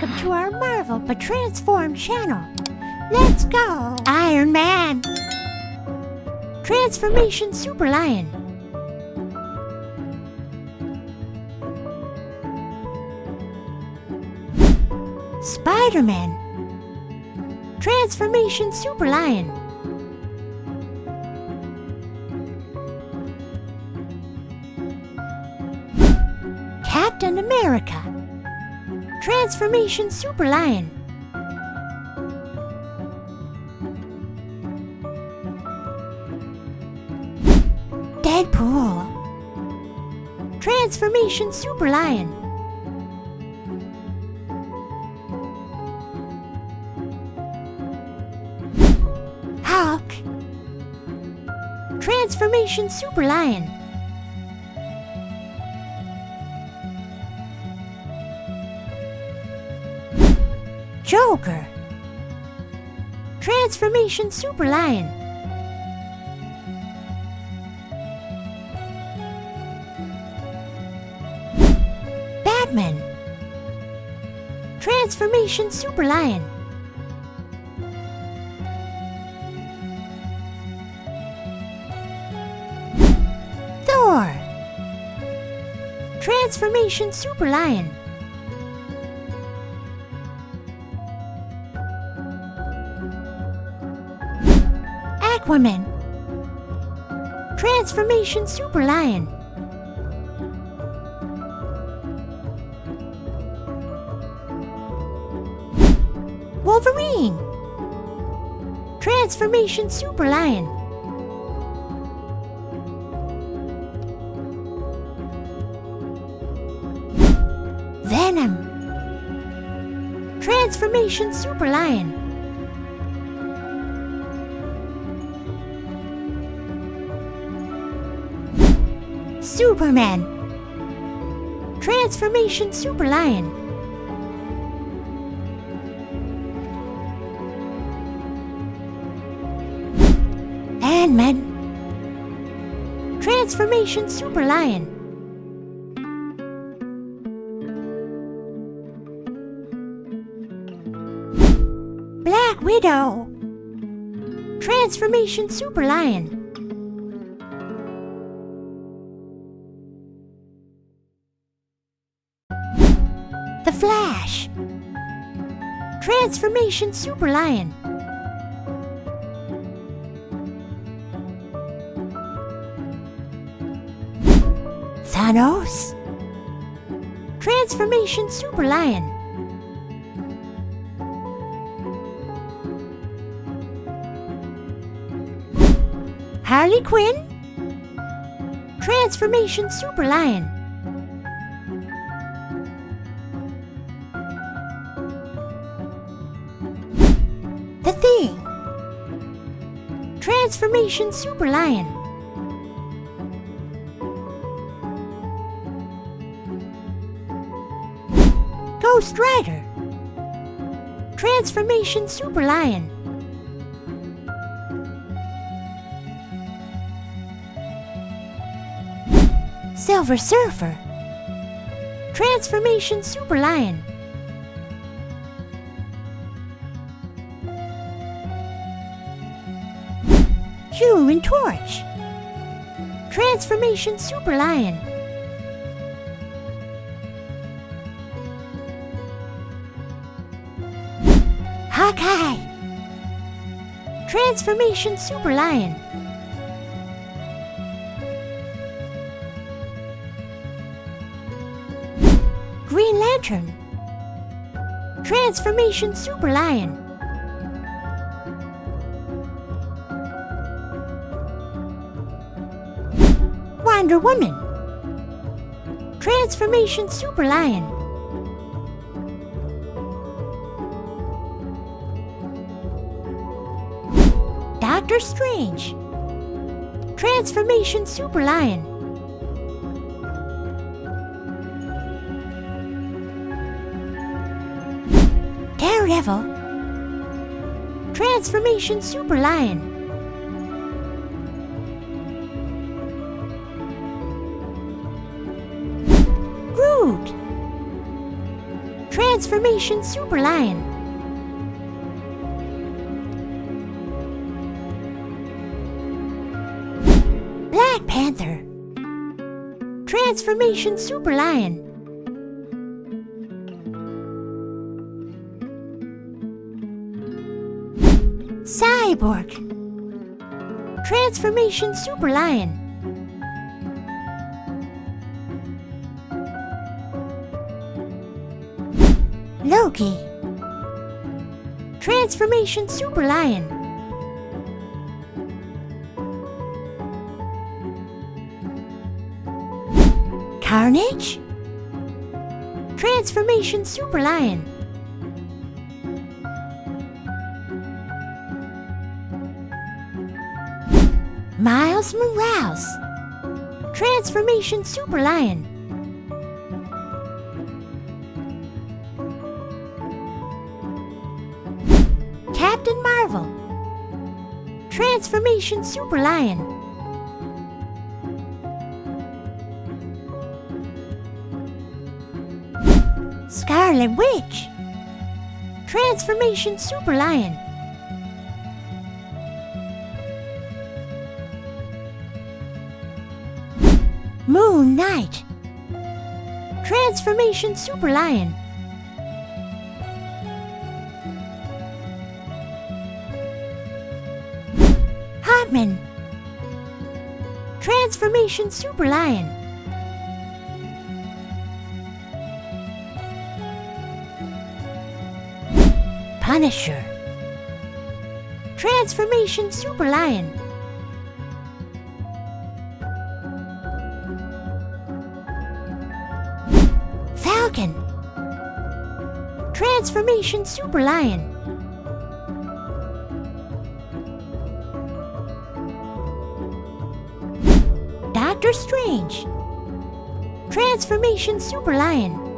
Welcome to our Marvel but Transform channel. Let's go! Iron Man! Transformation Super Lion. Spider-Man. Transformation Super Lion. Captain America. Transformation Super Lion. Deadpool. Transformation Super Lion. Hulk. Transformation Super Lion. Joker. Transformation Super Lion. Batman. Transformation Super Lion. Thor. Transformation Super Lion. Aquaman. Transformation Super Lion. Wolverine. Transformation Super Lion. Venom. Transformation Super Lion. Superman. Transformation Super Lion. Ant-Man. Transformation Super Lion. Black Widow. Transformation Super Lion. The Flash. Transformation Super Lion. Thanos. Transformation Super Lion. Harley Quinn. Transformation Super Lion. The Thing. Transformation Super Lion. Ghost Rider. Transformation Super Lion. Silver Surfer. Transformation Super Lion. Human Torch. Transformation Super Lion. Hawkeye. Transformation Super Lion. Green Lantern. Transformation Super Lion. Wonder Woman. Transformation Super Lion. Doctor Strange. Transformation Super Lion. Daredevil. Transformation Super Lion. Groot. Transformation Super Lion. Black Panther. Transformation Super Lion. Cyborg. Transformation Super Lion. Loki. Transformation Super Lion. Carnage. Transformation Super Lion. Miles Morales. Transformation Super Lion. Captain Marvel. Transformation Super Lion. Scarlet Witch. Transformation Super Lion. Moon Knight. Transformation Super Lion. Hotman. Transformation Super Lion. Punisher. Transformation Super Lion. Falcon. Transformation Super Lion. Doctor Strange. Transformation Super Lion.